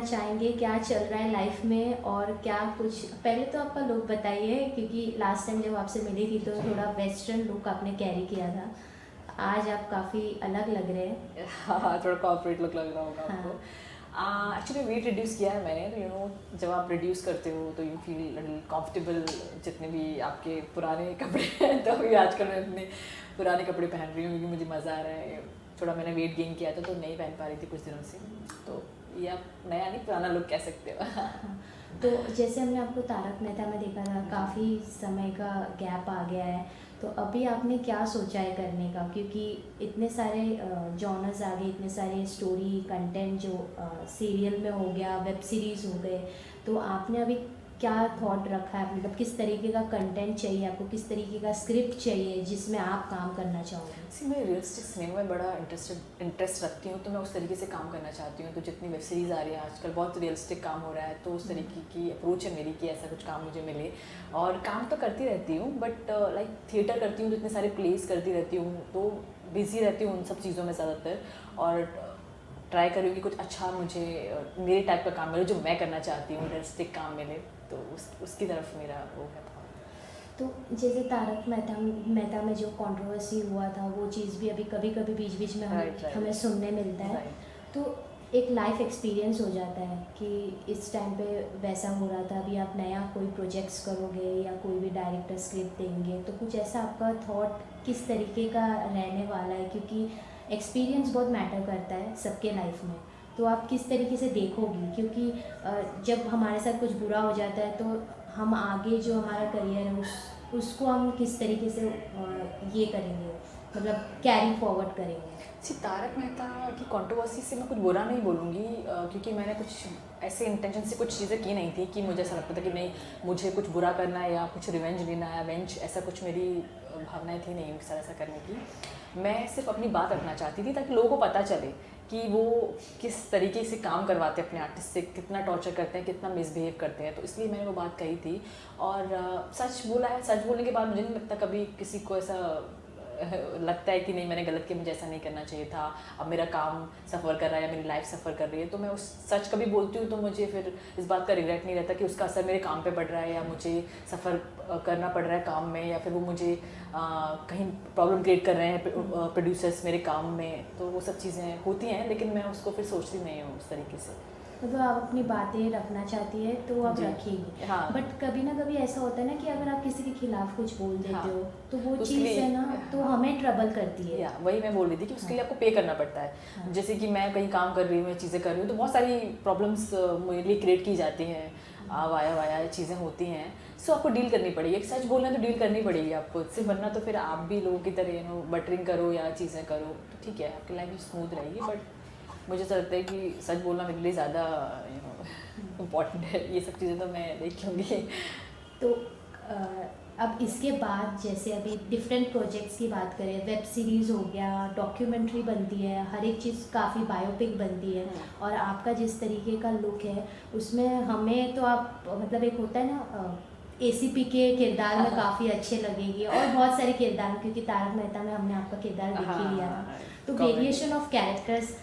चाहेंगे क्या चल रहा है लाइफ में और क्या कुछ पहले तो आपका लुक बताइए, क्योंकि लास्ट टाइम जब आपसे मिली थी तो थोड़ा वेस्टर्न लुक आपने कैरी किया था। आज आप काफ़ी अलग लग रहे हैं। हाँ, थोड़ा कॉर्पोरेट लुक लग रहा होगा आपको। हाँ। एक्चुअली वेट रिड्यूस किया है मैंने, तो जब आप रिड्यूस करते हो तो यू फील लिटिल कंफर्टेबल। जितने भी आपके पुराने कपड़े हैं तो अभी आजकल मैं अपने पुराने कपड़े पहन रही हूँ क्योंकि मुझे मज़ा आ रहा है। थोड़ा मैंने वेट गेन किया था तो नहीं पहन पा रही थी कुछ दिनों से, तो ये आप नया नहीं पुराना लुक कह सकते हो। हाँ, तो जैसे हमने आपको तारक मेहता में देखा था, काफ़ी समय का गैप आ गया है, तो अभी आपने क्या सोचा है करने का? क्योंकि इतने सारे जॉनर्स आ गए, इतने सारे स्टोरी कंटेंट जो सीरियल में हो गया, वेब सीरीज़ हो गए, तो आपने अभी क्या थॉट रखा है? मतलब किस तरीके का कंटेंट चाहिए आपको, किस तरीके का स्क्रिप्ट चाहिए जिसमें आप काम करना चाहोगे? मैं रियलिस्टिक सिनेमा में बड़ा इंटरेस्ट रखती हूँ, तो मैं उस तरीके से काम करना चाहती हूँ। तो जितनी वेब सीरीज़ आ रही है आजकल, बहुत रियलिस्टिक काम हो रहा है, तो उस तरीके की अप्रोच है मेरी कि ऐसा कुछ काम मुझे मिले। और काम तो करती रहती हूँ, बट लाइक थिएटर करती हूँ तो इतने सारे प्लेस करती रहती हूँ, तो बिज़ी रहती हूँ उन सब चीज़ों में ज़्यादातर। और ट्राई करूँगी कुछ अच्छा मुझे मेरे टाइप का काम मिले, जो मैं करना चाहती हूँ, रियलिस्टिक काम मिले, तो उसकी तरफ मेरा वो है। तो जैसे तारक मेहता में जो कंट्रोवर्सी हुआ था, वो चीज़ भी अभी कभी कभी बीच बीच में हमें सुनने मिलता है। तो एक लाइफ एक्सपीरियंस हो जाता है कि इस टाइम पे वैसा हो रहा था, अभी आप नया कोई प्रोजेक्ट्स करोगे या कोई भी डायरेक्टर स्क्रिप्ट देंगे, तो कुछ ऐसा आपका थॉट किस तरीके का रहने वाला है? क्योंकि एक्सपीरियंस बहुत मैटर करता है सबके लाइफ में, तो आप किस तरीके से देखोगी? क्योंकि जब हमारे साथ कुछ बुरा हो जाता है तो हम आगे जो हमारा करियर है उसको हम किस तरीके से ये करेंगे, मतलब कैरी फॉरवर्ड करेंगे? तारक मेहता की कंट्रोवर्सी से मैं कुछ बुरा नहीं बोलूँगी, क्योंकि मैंने कुछ ऐसे इंटेंशन से कुछ चीज़ें की नहीं थी कि मुझे ऐसा लगता था कि नहीं मुझे कुछ बुरा करना है या कुछ रिवेंज लेना है, वेंज, ऐसा कुछ मेरी भावनाएं थी नहीं उस तरह ऐसा करने की। मैं सिर्फ अपनी बात रखना चाहती थी ताकि लोगों को पता चले कि वो किस तरीके से काम करवाते हैं अपने आर्टिस्ट से, कितना टॉर्चर करते हैं, कितना मिसबिहेव करते हैं, तो इसलिए मैंने वो बात कही थी। और सच बोला है, सच बोलने के बाद मुझे नहीं लगता कभी किसी को ऐसा लगता है कि नहीं मैंने गलत किया, मुझे ऐसा नहीं करना चाहिए था, अब मेरा काम सफ़र कर रहा है या मेरी लाइफ सफ़र कर रही है, तो मैं उस सच कभी बोलती हूँ तो मुझे फिर इस बात का रिग्रेट नहीं रहता कि उसका असर मेरे काम पे पड़ रहा है या मुझे सफ़र करना पड़ रहा है काम में, या फिर वो मुझे कहीं प्रॉब्लम क्रिएट कर रहे हैं प्रोड्यूसर्स मेरे काम में, तो वो सब चीज़ें होती हैं, लेकिन मैं उसको फिर सोचती नहीं हूँ उस तरीके से। मतलब आप अपनी बातें रखना चाहती है तो आप रखेंगी। हाँ। बट कभी ना कभी ऐसा होता है ना कि अगर आप किसी के खिलाफ कुछ बोल देते हाँ। हो तो वो उसके चीज़ लिए है ना, तो हमें ट्रबल करती है। या वही मैं बोल रही थी कि उसके लिए आपको पे करना पड़ता है। हाँ। जैसे कि मैं कहीं काम कर रही हूँ या चीज़ें कर रही हूँ तो बहुत सारी प्रॉब्लम्स मेरे लिए क्रिएट की जाती हैं, वाया वाया चीज़ें होती हैं, सो आपको डील करनी पड़ेगी। एक सच बोलना तो डील करनी पड़ेगी आपको इससे, वरना तो फिर आप भी लोगों की तरह बटरिंग करो या चीज़ें करो तो ठीक है आपकी लाइफ भी स्मूथ रहेगी, बट मुझे ऐसा लगता है कि सच बोलना मेरे लिए ज़्यादा इम्पॉर्टेंट है। ये सब चीज़ें तो मैं देख लूँगी। तो अब इसके बाद जैसे अभी डिफरेंट प्रोजेक्ट्स की बात करें, वेब सीरीज़ हो गया, डॉक्यूमेंट्री बनती है, हर एक चीज़ काफ़ी बायोपिक बनती है, और आपका जिस तरीके का लुक है उसमें हमें तो आप मतलब एक होता है ना एसीपी के किरदार में काफ़ी अच्छे लगेंगी, और बहुत सारे किरदार, क्योंकि तारक मेहता में हमने आपका किरदार देख ही लिया था, तो variation of characters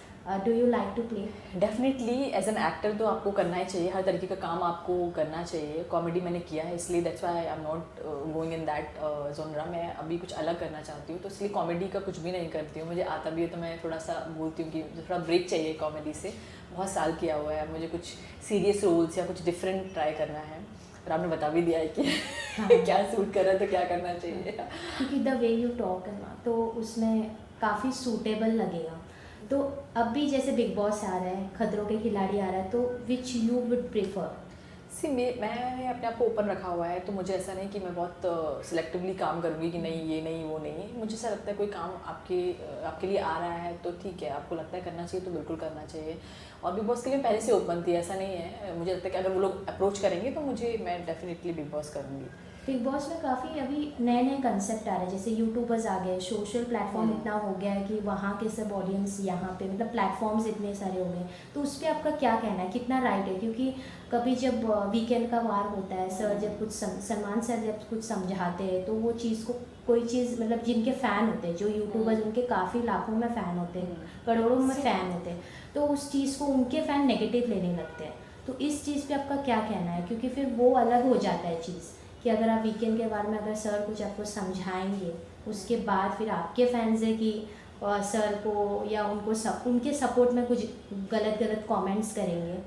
do you like to play? Definitely as an actor तो आपको करना ही चाहिए, हर तरीके का काम आपको करना चाहिए। कॉमेडी मैंने किया है इसलिए that's why I am not going in that जोनरा। मैं अभी कुछ अलग करना चाहती हूँ, तो इसलिए कॉमेडी का कुछ भी नहीं करती हूँ। मुझे आता भी है तो मैं थोड़ा सा बोलती हूँ कि थोड़ा ब्रेक चाहिए कॉमेडी से, बहुत साल किया हुआ है, मुझे कुछ सीरियस रोल्स या कुछ डिफरेंट ट्राई करना है। और आपने बता भी दिया है कि हाँ। क्या सूट कर रहा है तो क्या करना चाहिए, क्योंकि द वे यू टॉक है ना, तो उसमें काफ़ी सूटेबल लगेगा। तो अब भी जैसे बिग बॉस आ रहा है, खतरों के खिलाड़ी आ रहा है, तो विच यू वुड प्रेफर? मैंने अपने आप को ओपन रखा हुआ है, तो मुझे ऐसा नहीं कि मैं बहुत सिलेक्टिवली काम करूँगी कि नहीं ये नहीं वो नहीं। मुझे ऐसा लगता है कोई काम आपके लिए आ रहा है तो ठीक है, आपको लगता है करना चाहिए तो बिल्कुल करना चाहिए। और बिग बॉस के लिए पहले से ओपन थी, ऐसा नहीं है। मुझे लगता है कि अगर वो लोग अप्रोच करेंगे तो मैं डेफिनेटली बिग बॉस करूँगी। बिग बॉस में काफ़ी अभी नए नए कंसेप्ट आ रहे हैं, जैसे यूट्यूबर्स आ गए, सोशल प्लेटफॉर्म इतना हो गया है कि वहाँ के सब ऑडियंस यहाँ पे, मतलब प्लेटफॉर्म्स इतने सारे हो गए, तो उस पर आपका क्या कहना है, कितना राइट है? क्योंकि कभी जब वीकेंड का वार होता है, सर जब कुछ सलमान सर जब कुछ समझाते हैं तो वो चीज़ को कोई चीज़ मतलब जिनके फ़ैन होते हैं, जो यूट्यूबर्स उनके काफ़ी लाखों में फ़ैन होते हैं, करोड़ों में फ़ैन होते हैं, तो उस चीज़ को उनके फ़ैन नेगेटिव लेने लगते हैं। तो इस चीज़ पे आपका क्या कहना है? क्योंकि फिर वो अलग हो जाता है चीज़ कि अगर आप वीकेंड के बारे में अगर सर कुछ आपको समझाएंगे, उसके बाद फिर आपके फैंस है कि सर को या उनको उनके सपोर्ट में कुछ गलत गलत कमेंट्स करेंगे।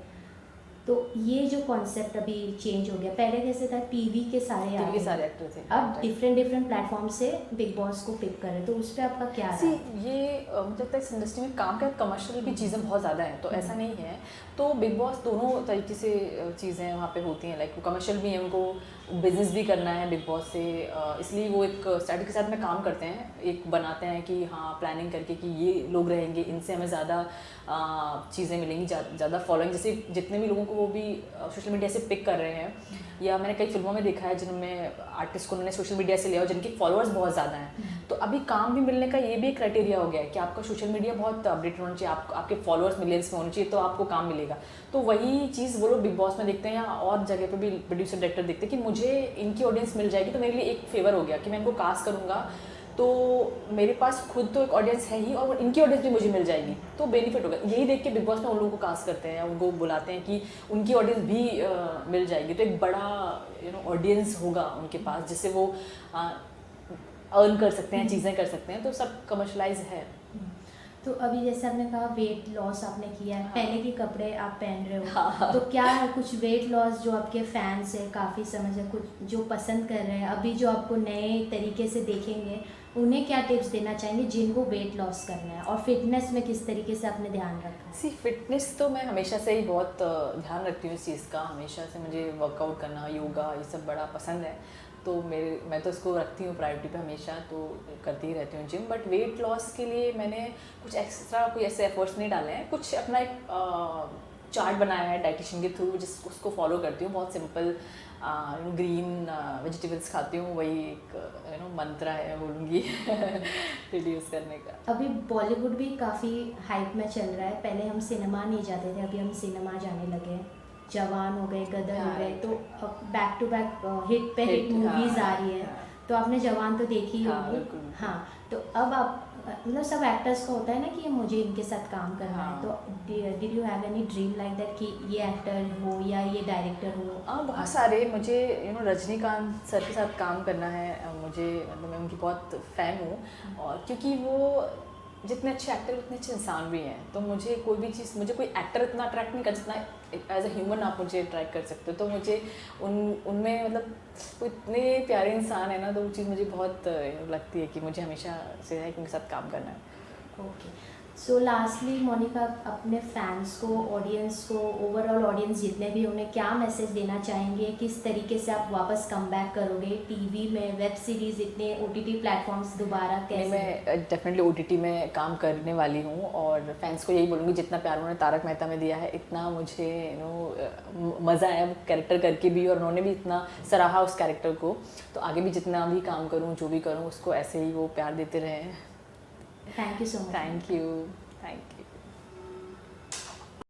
तो ये जो कॉन्सेप्ट अभी चेंज हो गया, पहले कैसे था टीवी के सारे एक्टर थे, अब डिफरेंट प्लेटफॉर्म से बिग बॉस को पिक कर रहे, तो उस पर आपका क्या सी है? ये मुझे लगता है इस इंडस्ट्री में काम का कमर्शियल भी चीज़ें बहुत ज़्यादा हैं, तो ऐसा नहीं है। तो बिग बॉस दोनों तरीके से चीज़ें वहाँ पे होती हैं, लाइक कमर्शियल भी है, उनको बिजनेस भी करना है बिग बॉस से, इसलिए वो एक स्ट्रैटेजी के साथ में काम करते हैं, एक बनाते हैं कि हाँ प्लानिंग करके कि ये लोग रहेंगे, इनसे हमें ज़्यादा चीज़ें मिलेंगी, ज़्यादा फॉलोइंग, जैसे जितने भी लोगों को वो भी सोशल मीडिया से पिक कर रहे हैं, या मैंने कई फिल्मों में देखा है जिनमें आर्टिस्ट को उन्होंने सोशल मीडिया से लिया और जिनके फॉलोअर्स बहुत ज़्यादा हैं। तो अभी काम भी मिलने का ये भी एक क्राइटेरिया हो गया है कि आपका सोशल मीडिया बहुत अपडेट होना चाहिए, आपके फॉलोअर्स मिलियंस में होने चाहिए, तो आपको काम मिलेगा। तो वही चीज़ वो लोग बिग बॉस में देखते हैं या और जगह पर भी प्रोड्यूसर डायरेक्टर देखते हैं कि मुझे इनकी ऑडियंस मिल जाएगी, तो मेरे लिए एक फेवर हो गया कि मैं इनको कास्ट करूँगा, तो मेरे पास खुद तो एक ऑडियंस है ही और इनकी ऑडियंस भी मुझे मिल जाएगी, तो बेनिफिट होगा। यही देख के बिग बॉस में उन लोगों को कास्ट करते हैं, उनको बुलाते हैं कि उनकी ऑडियंस भी मिल जाएगी, तो एक बड़ा ऑडियंस होगा उनके पास, जिससे वो अर्न कर सकते हैं, चीज़ें कर सकते हैं, तो सब कमर्शलाइज है। तो अभी जैसे आपने कहा वेट लॉस आपने किया है, पहले के कपड़े आप पहन रहे हो, हाँ। तो क्या कुछ वेट लॉस जो आपके फैंस है काफ़ी समय से कुछ जो पसंद कर रहे हैं, अभी जो आपको नए तरीके से देखेंगे, उन्हें क्या टिप्स देना चाहेंगे जिनको वेट लॉस करना है, और फिटनेस में किस तरीके से आपने ध्यान रखा है? फिटनेस तो मैं हमेशा से ही बहुत ध्यान रखती हूँ इस चीज़ का, हमेशा से मुझे वर्कआउट करना, योगा, ये सब बड़ा पसंद है, तो मैं तो इसको रखती हूँ प्रायोरिटी पे हमेशा, तो करती ही रहती हूँ जिम। बट वेट लॉस के लिए मैंने कुछ एक्स्ट्रा कोई ऐसे एफर्ट्स नहीं डाले हैं, कुछ अपना एक चार्ट बनाया है डाइटिशियन के थ्रू, उसको फॉलो करती हूँ, बहुत सिंपल ग्रीन वेजिटेबल्स खाती हूँ, वही एक मंत्र है बोलूँगी रिड्यूस करने का। अभी बॉलीवुड भी काफ़ी हाइप में चल रहा है, पहले हम सिनेमा नहीं जाते थे, अभी हम सिनेमा जाने लगे हैं, जवान हो गए, गदर हो गए, तो बैक टू बैक हिट पे हिट मूवीज़ आ रही है। तो आपने जवान तो देखी ही होगी। हाँ, तो अब आप मतलब सब एक्टर्स का होता है ना कि मुझे इनके साथ काम करना है, तो did you have any dream like that कि ये एक्टर हो या ये डायरेक्टर हो? हाँ, बहुत सारे, मुझे रजनीकांत सर के साथ काम करना है, मुझे मतलब मैं उनकी बहुत फ़ैन हूँ, और क्योंकि वो जितने अच्छे एक्टर उतने अच्छे इंसान भी हैं, तो मुझे कोई भी चीज़, मुझे कोई एक्टर इतना अट्रैक्ट नहीं कर, जितना एज अ ह्यूमन आप मुझे अट्रैक्ट कर सकते हो, तो मुझे उनमें मतलब वो इतने प्यारे इंसान है ना, तो वो चीज़ मुझे बहुत लगती है कि मुझे हमेशा से है कि उनके साथ काम करना है। ओके, सो लास्टली मोनिका, अपने फैंस को, ऑडियंस को, ओवरऑल ऑडियंस जितने भी, उन्हें क्या मैसेज देना चाहेंगे? किस तरीके से आप वापस कम बैक करोगे टीवी में, वेब सीरीज़, इतने OTT प्लेटफॉर्म्स दोबारा कैसे? मैं डेफिनेटली OTT में काम करने वाली हूँ, और फैंस को यही बोलूँगी जितना प्यार उन्होंने तारक मेहता में दिया है, इतना मुझे मज़ा आया वो कैरेक्टर करके भी, और उन्होंने भी इतना सराहा उस कैरेक्टर को, तो आगे भी जितना भी काम करूँ, जो भी करूँ, उसको ऐसे ही वो प्यार देते रहें। Thank you so much. Thank you.